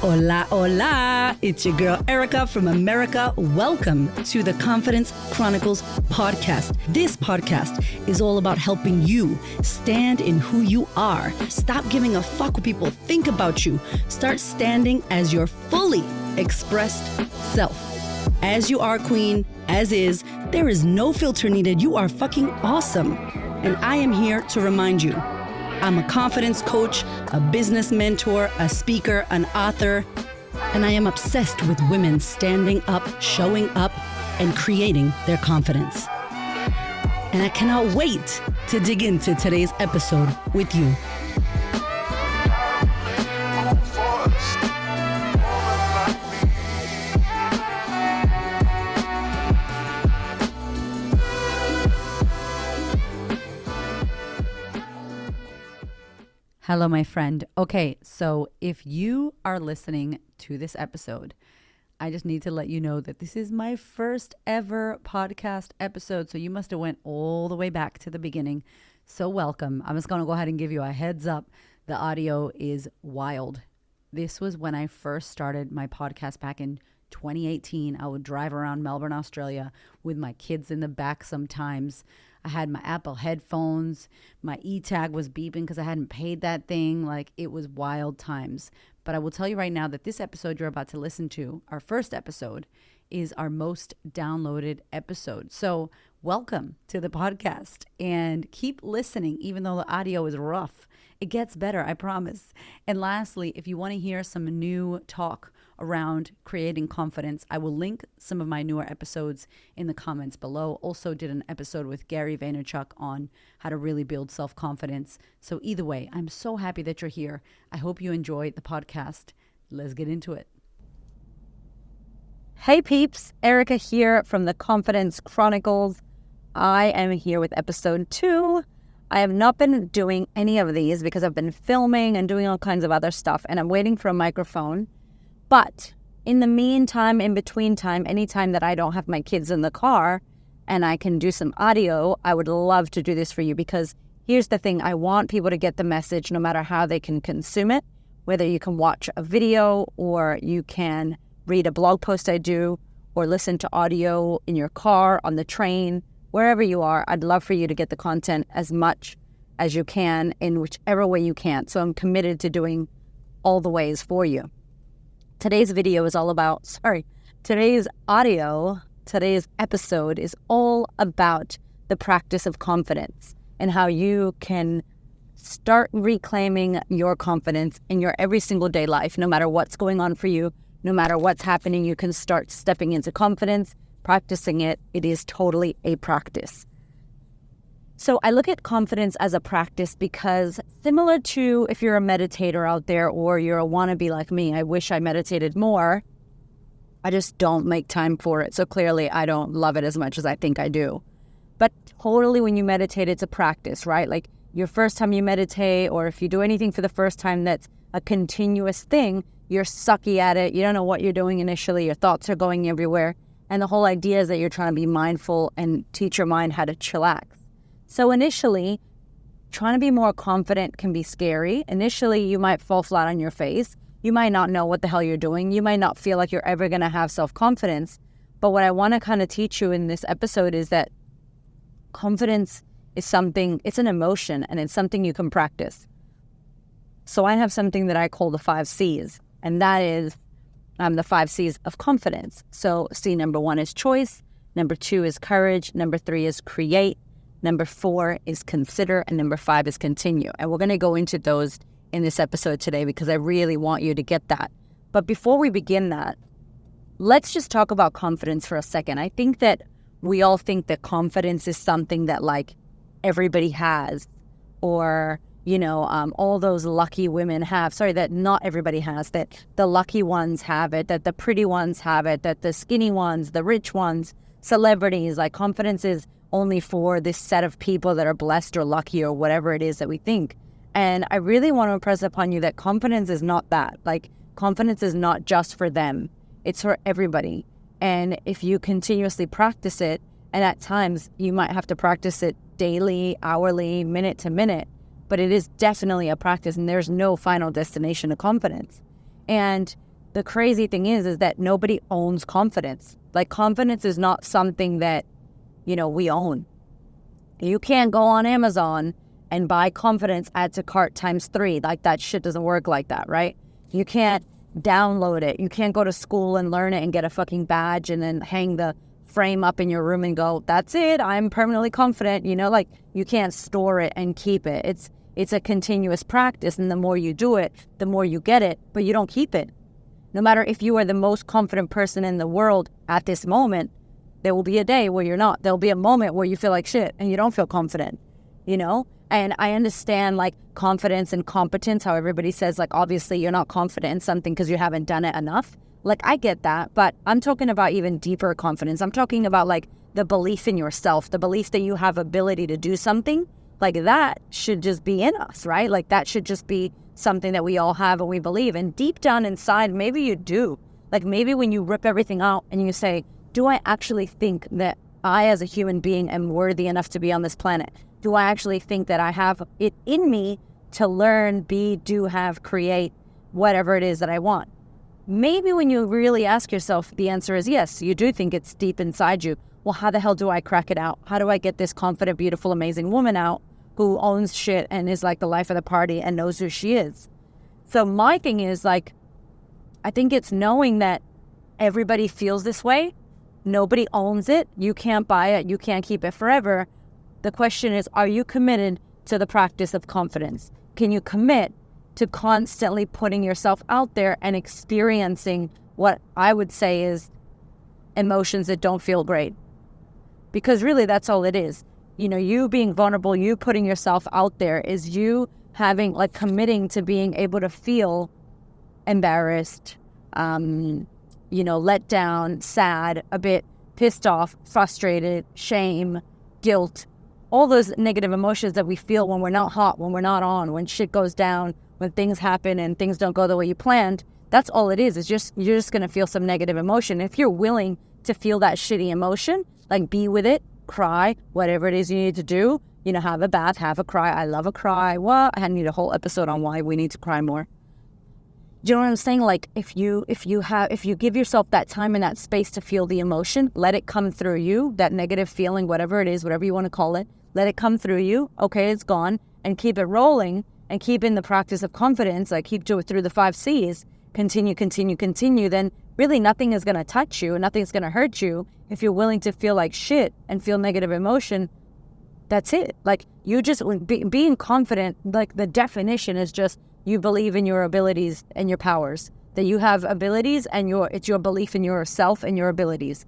Hola, hola. It's your girl, Erica from America. Welcome to the Confidence Chronicles podcast. This podcast is all about helping you stand in who you are. Stop giving a fuck what people think about you. Start standing as your fully expressed self. As you are, queen, as is, there is no filter needed. You are fucking awesome. And I am here to remind you, I'm a confidence coach, a business mentor, a speaker, an author, and I am obsessed with women standing up, showing up, and creating their confidence. And I cannot wait to dig into today's episode with you. Hello, my friend. Okay, so if you are listening to this episode, I just need to let you know that this is my first ever podcast episode. So you must have went all the way back to the beginning. So welcome. I'm just going to go ahead and give you a heads up. The audio is wild. This was when I first started my podcast back in 2018. I would drive around Melbourne, Australia with my kids in the back sometimes. I had my Apple headphones. My e-tag was beeping because I hadn't paid that thing. Like, it was wild times. But I will tell you right now that this episode you're about to listen to, our first episode, is our most downloaded episode. So welcome to the podcast and keep listening, even though the audio is rough. It gets better, I promise. And lastly, if you want to hear some new talk around creating confidence, I will link some of my newer episodes in the comments below. Also did an episode with Gary Vaynerchuk on how to really build self-confidence. So either way, I'm so happy that you're here. I hope you enjoyed the podcast. Let's get into it. Hey peeps, Erica here from the Confidence Chronicles. I am here with episode 2. I have not been doing any of these because I've been filming and doing all kinds of other stuff, and I'm waiting for a microphone. But in the meantime, in between time, anytime that I don't have my kids in the car and I can do some audio, I would love to do this for you, because here's the thing. I want people to get the message no matter how they can consume it, whether you can watch a video or you can read a blog post I do or listen to audio in your car, on the train, wherever you are. I'd love for you to get the content as much as you can in whichever way you can. So I'm committed to doing all the ways for you. Today's today's episode is all about the practice of confidence and how you can start reclaiming your confidence in your every single day life. No matter what's going on for you, no matter what's happening, you can start stepping into confidence, practicing it. It is totally a practice. So I look at confidence as a practice because, similar to if you're a meditator out there or you're a wannabe like me, I wish I meditated more. I just don't make time for it. So clearly I don't love it as much as I think I do. But totally, when you meditate, it's a practice, right? Like, your first time you meditate, or if you do anything for the first time that's a continuous thing, you're sucky at it. You don't know what you're doing initially. Your thoughts are going everywhere. And the whole idea is that you're trying to be mindful and teach your mind how to chillax. So initially, trying to be more confident can be scary. Initially, you might fall flat on your face. You might not know what the hell you're doing. You might not feel like you're ever going to have self-confidence. But what I want to kind of teach you in this episode is that confidence is something, it's an emotion, and it's something you can practice. So I have something that I call the 5 C's, and that is the 5 C's of confidence. So C number 1 is choice. Number 2 is courage. Number 3 is create. Number 4 is consider, and number 5 is continue. And we're going to go into those in this episode today because I really want you to get that. But before we begin that, let's just talk about confidence for a second. I think that we all think that confidence is something that, like, everybody has, or, all those lucky women have. Sorry, that not everybody has, that the lucky ones have it, that the pretty ones have it, that the skinny ones, the rich ones, celebrities, like, confidence is only for this set of people that are blessed or lucky or whatever it is that we think. And I really want to impress upon you that confidence is not that. Like, confidence is not just for them. It's for everybody. And if you continuously practice it, and at times you might have to practice it daily, hourly, minute to minute, but it is definitely a practice, and there's no final destination of confidence. And the crazy thing is that nobody owns confidence. Like, confidence is not something that, we own. You can't go on Amazon and buy confidence, add to cart ×3. Like, that shit doesn't work like that, right? You can't download it. You can't go to school and learn it and get a fucking badge and then hang the frame up in your room and go, that's it, I'm permanently confident. Like, you can't store it and keep it. It's a continuous practice, and the more you do it, the more you get it, but you don't keep it. No matter if you are the most confident person in the world at this moment, there will be a day where you're not. There'll be a moment where you feel like shit and you don't feel confident, And I understand, like, confidence and competence, how everybody says, like, obviously you're not confident in something because you haven't done it enough. Like, I get that, but I'm talking about even deeper confidence. I'm talking about, like, the belief in yourself, the belief that you have ability to do something. Like, that should just be in us, right? Like, that should just be something that we all have and we believe. And deep down inside, maybe you do. Like, maybe when you rip everything out and you say, do I actually think that I as a human being am worthy enough to be on this planet? Do I actually think that I have it in me to learn, be, do, have, create, whatever it is that I want? Maybe when you really ask yourself, the answer is yes, you do think it's deep inside you. Well, how the hell do I crack it out? How do I get this confident, beautiful, amazing woman out who owns shit and is like the life of the party and knows who she is? So my thing is, like, I think it's knowing that everybody feels this way. Nobody owns it. You can't buy it. You can't keep it forever. The question is, are you committed to the practice of confidence? Can you commit to constantly putting yourself out there and experiencing what I would say is emotions that don't feel great? Because really, that's all it is. You being vulnerable, you putting yourself out there is you having, like, committing to being able to feel embarrassed, let down, sad, a bit pissed off, frustrated, shame, guilt, all those negative emotions that we feel when we're not hot, when we're not on, when shit goes down, when things happen and things don't go the way you planned. That's all it is. It's just, you're just going to feel some negative emotion. If you're willing to feel that shitty emotion, like, be with it, cry, whatever it is you need to do, have a bath, have a cry. I love a cry. Well, I need a whole episode on why we need to cry more. Do you know what I'm saying? Like, if you give yourself that time and that space to feel the emotion, let it come through you, that negative feeling, whatever it is, whatever you want to call it, let it come through you. Okay, it's gone, and keep it rolling and keep in the practice of confidence, like keep to it through the 5 C's, continue, then really nothing is going to touch you, nothing's going to hurt you. If you're willing to feel like shit and feel negative emotion, that's it. Like, you just, being confident, like, the definition is just you believe in your abilities and your powers, that you have abilities and it's your belief in yourself and your abilities.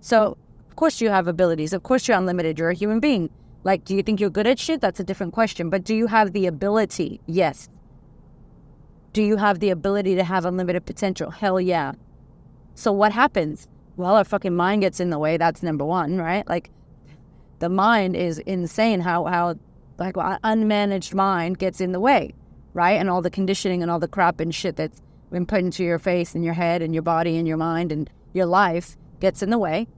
So, of course you have abilities. Of course you're unlimited. You're a human being. Like, do you think you're good at shit? That's a different question. But do you have the ability? Yes. Do you have the ability to have unlimited potential? Hell yeah. So what happens? Well, our fucking mind gets in the way. That's number one, right? Like, the mind is insane how like, unmanaged mind gets in the way, right? And all the conditioning and all the crap and shit that's been put into your face and your head and your body and your mind and your life gets in the way.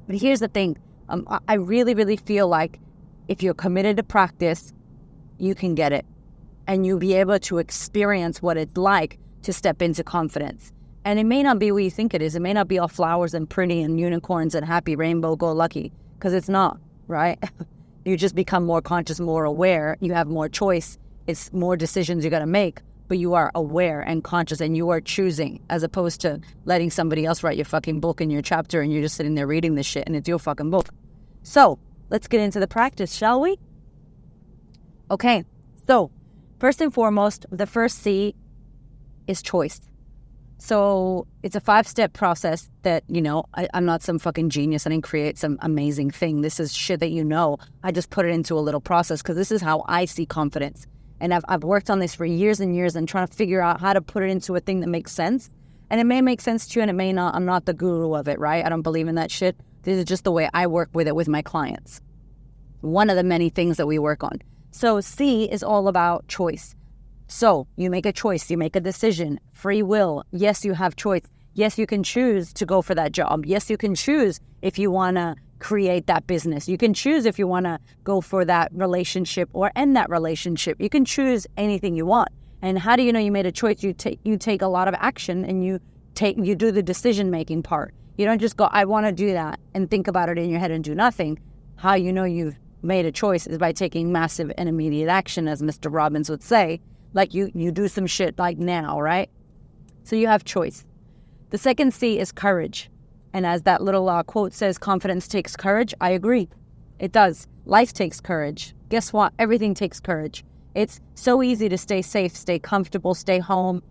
But here's the thing. I really, really feel like if you're committed to practice, you can get it. And you'll be able to experience what it's like to step into confidence. And it may not be what you think it is. It may not be all flowers and pretty and unicorns and happy, rainbow, go lucky. Because it's not, right? You just become more conscious, more aware. You have more choice. It's more decisions you got to make. But you are aware and conscious, and you are choosing, as opposed to letting somebody else write your fucking book and your chapter, and you're just sitting there reading this shit, and it's your fucking book. So let's get into the practice, shall we? Okay, so first and foremost, the first C is choice. So it's a 5-step process that, I'm not some fucking genius. I didn't create some amazing thing. This is shit that I just put it into a little process because this is how I see confidence. And I've worked on this for years and years and trying to figure out how to put it into a thing that makes sense. And it may make sense to you and it may not. I'm not the guru of it, right? I don't believe in that shit. This is just the way I work with it with my clients. One of the many things that we work on. So C is all about choice. So you make a choice, you make a decision, free will. Yes, you have choice. Yes, you can choose to go for that job. Yes, you can choose if you want to create that business. You can choose if you want to go for that relationship or end that relationship. You can choose anything you want. And how do you know you made a choice? You take a lot of action, and you do the decision making part. You don't just go, I want to do that, and think about it in your head and do nothing. How you know you've made a choice is by taking massive and immediate action, as Mr. Robbins would say. Like you do some shit like now, right? So you have choice. The second C is courage. And as that little quote says, confidence takes courage. I agree. It does. Life takes courage. Guess what? Everything takes courage. It's so easy to stay safe, stay comfortable, stay home.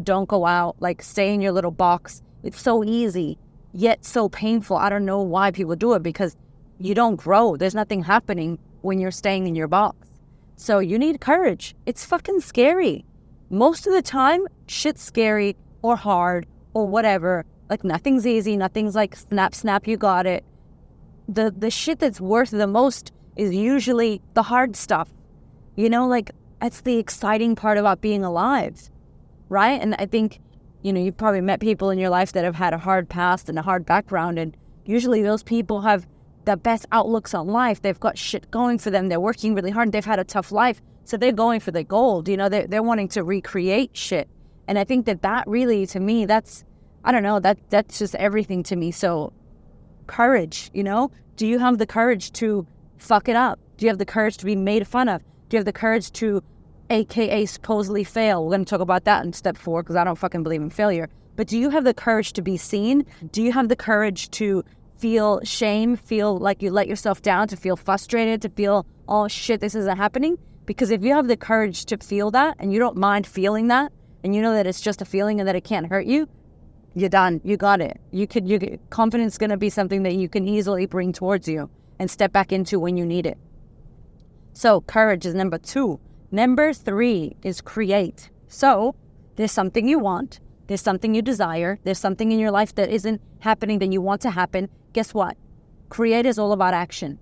Don't go out, like stay in your little box. It's so easy, yet so painful. I don't know why people do it, because you don't grow. There's nothing happening when you're staying in your box. So you need courage. It's fucking scary. Most of the time, shit's scary or hard or whatever. Like nothing's easy. Nothing's like snap, you got it. The shit that's worth the most is usually the hard stuff. Like that's the exciting part about being alive, right? And I think, you've probably met people in your life that have had a hard past and a hard background, and usually those people have the best outlooks on life. They've got shit going for them. They're working really hard. They've had a tough life. So they're going for the gold. They're wanting to recreate shit. And I think that really, to me, that's just everything to me. So courage, do you have the courage to fuck it up? Do you have the courage to be made fun of? Do you have the courage to, AKA, supposedly fail? We're going to talk about that in step 4, because I don't fucking believe in failure. But do you have the courage to be seen? Do you have the courage to feel shame, feel like you let yourself down, to feel frustrated, to feel, oh shit, this isn't happening? Because if you have the courage to feel that, and you don't mind feeling that, and you know that it's just a feeling and that it can't hurt you, you're done. You got it. Confidence is going to be something that you can easily bring towards you and step back into when you need it. So courage is number 2. Number 3 is create. So there's something you want. There's something you desire. There's something in your life that isn't happening that you want to happen. Guess what? Create is all about action.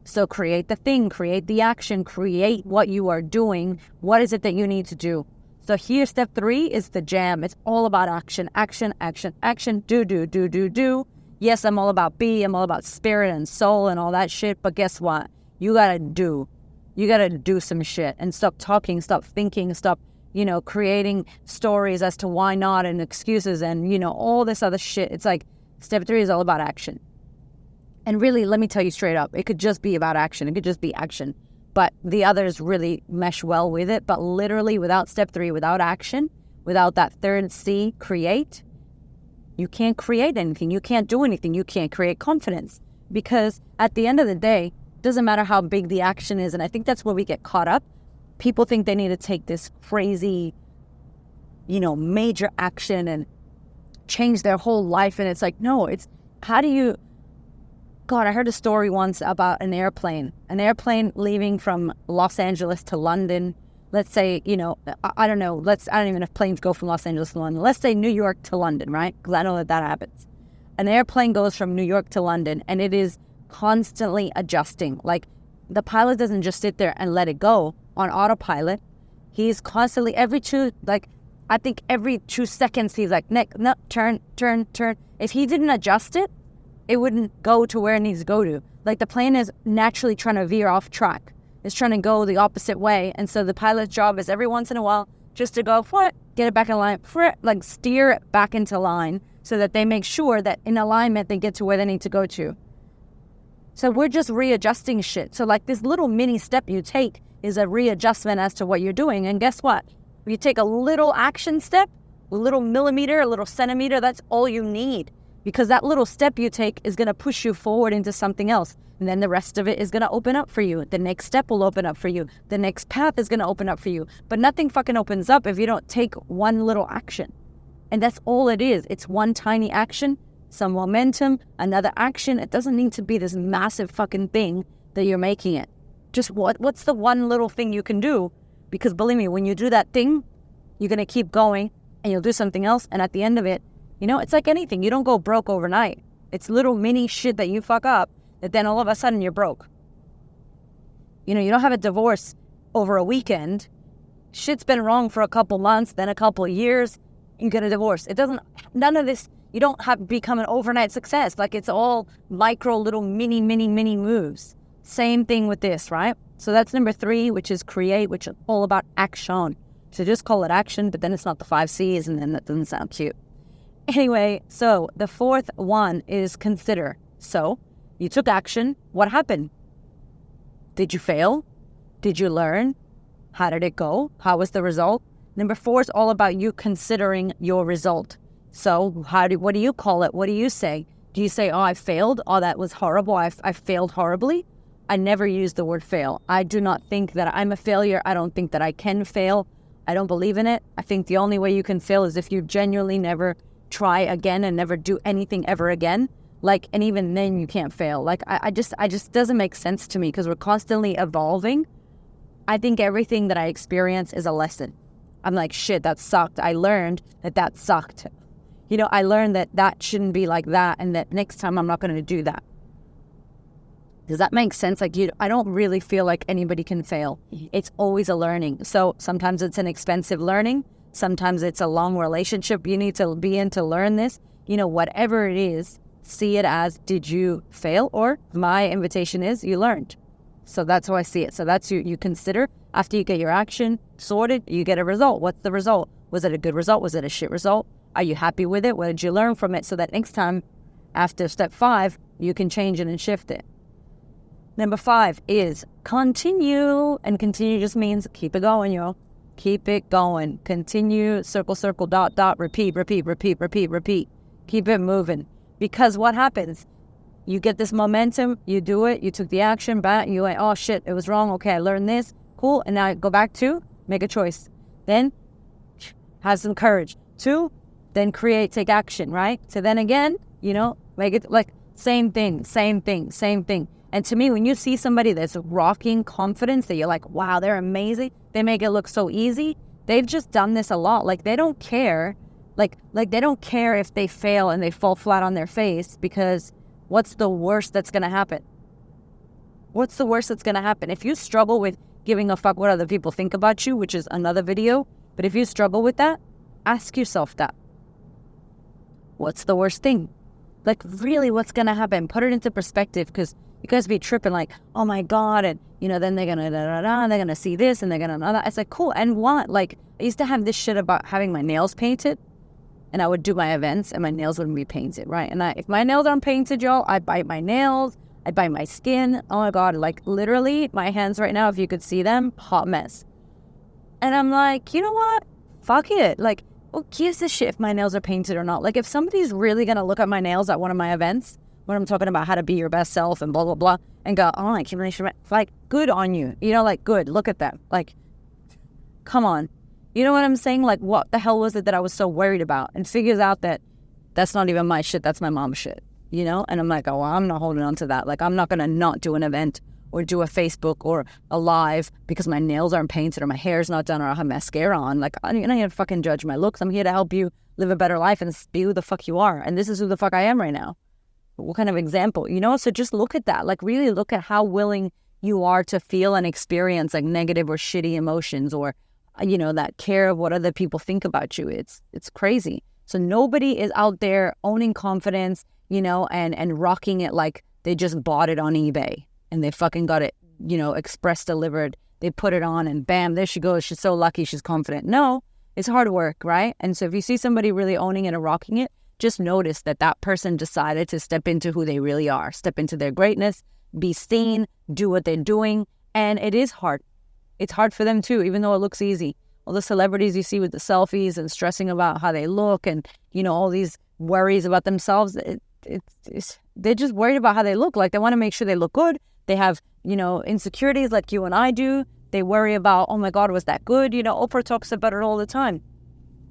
So create the thing, create the action, create what you are doing. What is it that you need to do? So here, step 3 is the jam. It's all about action, action, action, action, do. Yes, I'm all about I'm all about spirit and soul and all that shit. But guess what? You gotta do. You gotta do some shit and stop talking, stop thinking, stop, creating stories as to why not and excuses and, all this other shit. It's like step 3 is all about action. And really, let me tell you straight up, it could just be about action. It could just be action. But the others really mesh well with it. But literally, without step 3, without action, without that third C, create, you can't create anything. You can't do anything. You can't create confidence. Because at the end of the day, it doesn't matter how big the action is. And I think that's where we get caught up. People think they need to take this crazy, major action and change their whole life. And it's like, no, it's how do you... God, I heard a story once about an airplane leaving from Los Angeles to London. Let's say, I don't know. I don't even know if planes go from Los Angeles to London. Let's say New York to London, right? Because I know that happens. An airplane goes from New York to London, and it is constantly adjusting. Like, the pilot doesn't just sit there and let it go on autopilot. He's constantly, every 2 seconds, he's like, Nick, no, turn. If he didn't adjust it, it wouldn't go to where it needs to go to. Like, the plane is naturally trying to veer off track. It's trying to go the opposite way. And so the pilot's job is every once in a while just to go, get it back in line, like steer it back into line so that they make sure that in alignment they get to where they need to go to. So we're just readjusting shit. So like this little mini step you take is a readjustment as to what you're doing. And guess what? If you take a little action step, a little millimeter, a little centimeter, that's all you need. Because that little step you take is going to push you forward into something else. And then the rest of it is going to open up for you. The next step will open up for you. The next path is going to open up for you. But nothing fucking opens up if you don't take one little action. And that's all it is. It's one tiny action, some momentum, another action. It doesn't need to be this massive fucking thing that you're making it. Just what's the one little thing you can do? Because believe me, when you do that thing, you're going to keep going and you'll do something else. And at the end of it, it's like anything. You don't go broke overnight. It's little mini shit that you fuck up that then all of a sudden you're broke. You don't have a divorce over a weekend. Shit's been wrong for a couple months, then a couple years, you get a divorce. None of this, you don't have become an overnight success. Like, it's all micro little mini moves. Same thing with this, right? So that's number 3, which is create, which is all about action. So just call it action, but then it's not the 5 C's, and then that doesn't sound cute. Anyway, so the fourth one is consider. So you took action. What happened? Did you fail? Did you learn? How did it go? How was the result? Number 4 is all about you considering your result. So what do you call it? What do you say? Do you say, oh, I failed? Oh, that was horrible. I failed horribly. I never use the word fail. I do not think that I'm a failure. I don't think that I can fail. I don't believe in it. I think the only way you can fail is if you genuinely never try again and never do anything ever again. And even then you can't fail. I just doesn't make sense to me because we're constantly evolving. I think everything that I experience is a lesson. I'm like, shit, that sucked. I learned that sucked. I learned that shouldn't be like that, and that next time I'm not going to do that. Does that make sense? I don't really feel like anybody can fail. It's always a learning. So sometimes it's an expensive learning. Sometimes it's a long relationship. You need to be in to learn this. Whatever it is, see it as, did you fail? Or my invitation is, you learned. So that's how I see it. So that's you consider. After you get your action sorted, you get a result. What's the result? Was it a good result? Was it a shit result? Are you happy with it? What did you learn from it? So that next time, after step 5, you can change it and shift it. Number 5 is continue. And continue just means keep it going, yo. Keep it going. Continue, circle, circle, dot, dot, repeat, repeat, repeat, repeat, repeat. Keep it moving. Because what happens? You get this momentum, you do it, you took the action, you went, oh shit, it was wrong. Okay, I learned this. Cool. And now I go back to make a choice. Then have some courage. 2, then create, take action, right? So then again, make it same thing. And to me, when you see somebody that's rocking confidence, that you're like, wow, they're amazing. They make it look so easy. They've just done this a lot. They don't care. They don't care if they fail and they fall flat on their face, because what's the worst that's going to happen? What's the worst that's going to happen? If you struggle with giving a fuck what other people think about you, which is another video, but if you struggle with that, ask yourself that. What's the worst thing? Really, what's going to happen? Put it into perspective, because you guys be tripping oh my God, and then they're gonna and they're gonna see this and they're gonna know that. It's cool. And what? I used to have this shit about having my nails painted, and I would do my events and my nails wouldn't be painted, right? And if my nails aren't painted, y'all, I bite my nails, I bite my skin. Oh my God, literally my hands right now, if you could see them, hot mess. And I'm like, you know what? Fuck it. Who gives a shit if my nails are painted or not? If somebody's really gonna look at my nails at one of my events, when I'm talking about how to be your best self and blah, blah, blah, and go, oh, I can't, good on you. Good, look at that. Come on. You know what I'm saying? What the hell was it that I was so worried about? And figures out that that's not even my shit, that's my mom's shit, And I'm like, oh, well, I'm not holding on to that. I'm not going to not do an event or do a Facebook or a live because my nails aren't painted or my hair's not done or I have mascara on. You're not here to fucking judge my looks. I'm here to help you live a better life and be who the fuck you are. And this is who the fuck I am right now. What kind of example, So just look at that. Really look at how willing you are to feel and experience negative or shitty emotions, or, that care of what other people think about you. It's crazy. So nobody is out there owning confidence, and rocking it like they just bought it on eBay and they fucking got it, express delivered. They put it on and bam, there she goes. She's so lucky. She's confident. No, it's hard work, right? And so if you see somebody really owning it and rocking it, just notice that person decided to step into who they really are, step into their greatness, be seen, do what they're doing. And it is hard. It's hard for them too, even though it looks easy. All the celebrities you see with the selfies and stressing about how they look and, all these worries about themselves, they're just worried about how they look. They want to make sure they look good. They have, insecurities like you and I do. They worry about, oh my God, was that good? Oprah talks about it all the time.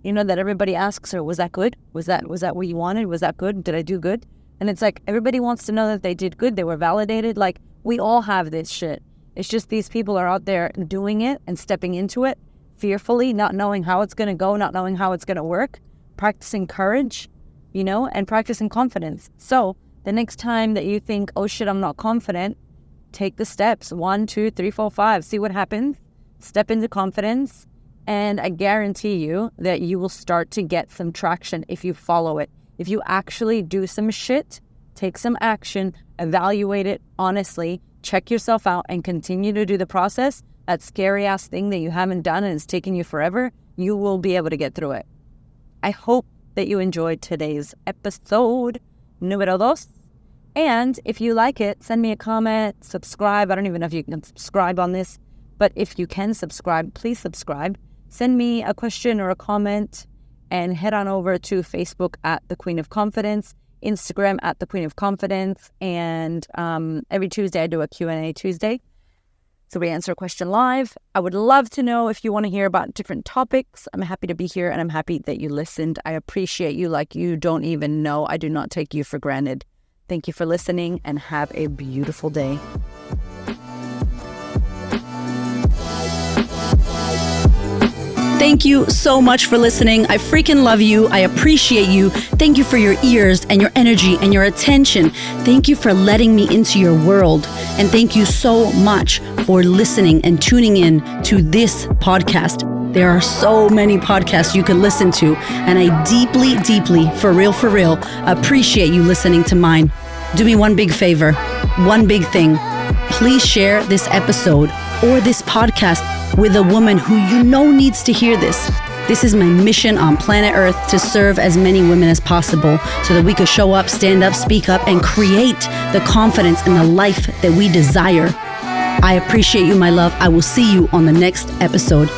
That everybody asks her, was that good? Was that what you wanted? Was that good? Did I do good? And it's everybody wants to know that they did good. They were validated. We all have this shit. It's just these people are out there doing it and stepping into it fearfully, not knowing how it's going to go, not knowing how it's going to work, practicing courage, and practicing confidence. So the next time that you think, oh shit, I'm not confident, take the steps 1, 2, 3, 4, 5, see what happens, step into confidence. And I guarantee you that you will start to get some traction if you follow it. If you actually do some shit, take some action, evaluate it honestly, check yourself out, and continue to do the process, that scary ass thing that you haven't done and it's taken you forever, you will be able to get through it. I hope that you enjoyed today's episode número 2. And if you like it, send me a comment, subscribe. I don't even know if you can subscribe on this, but if you can subscribe, please subscribe. Send me a question or a comment and head on over to Facebook at The Queen of Confidence, Instagram at The Queen of Confidence, and every Tuesday I do a Q&A Tuesday. So we answer a question live. I would love to know if you want to hear about different topics. I'm happy to be here, and I'm happy that you listened. I appreciate you like you don't even know. I do not take you for granted. Thank you for listening, and have a beautiful day. Thank you so much for listening. I freaking love you. I appreciate you. Thank you for your ears and your energy and your attention. Thank you for letting me into your world. And thank you so much for listening and tuning in to this podcast. There are so many podcasts you can listen to, and I deeply, for real, appreciate you listening to mine. Do me one big favor, one big thing. Please share this episode or this podcast with a woman who you know needs to hear this. This is my mission on planet Earth, to serve as many women as possible so that we could show up, stand up, speak up, and create the confidence and the life that we desire. I appreciate you, my love. I will see you on the next episode.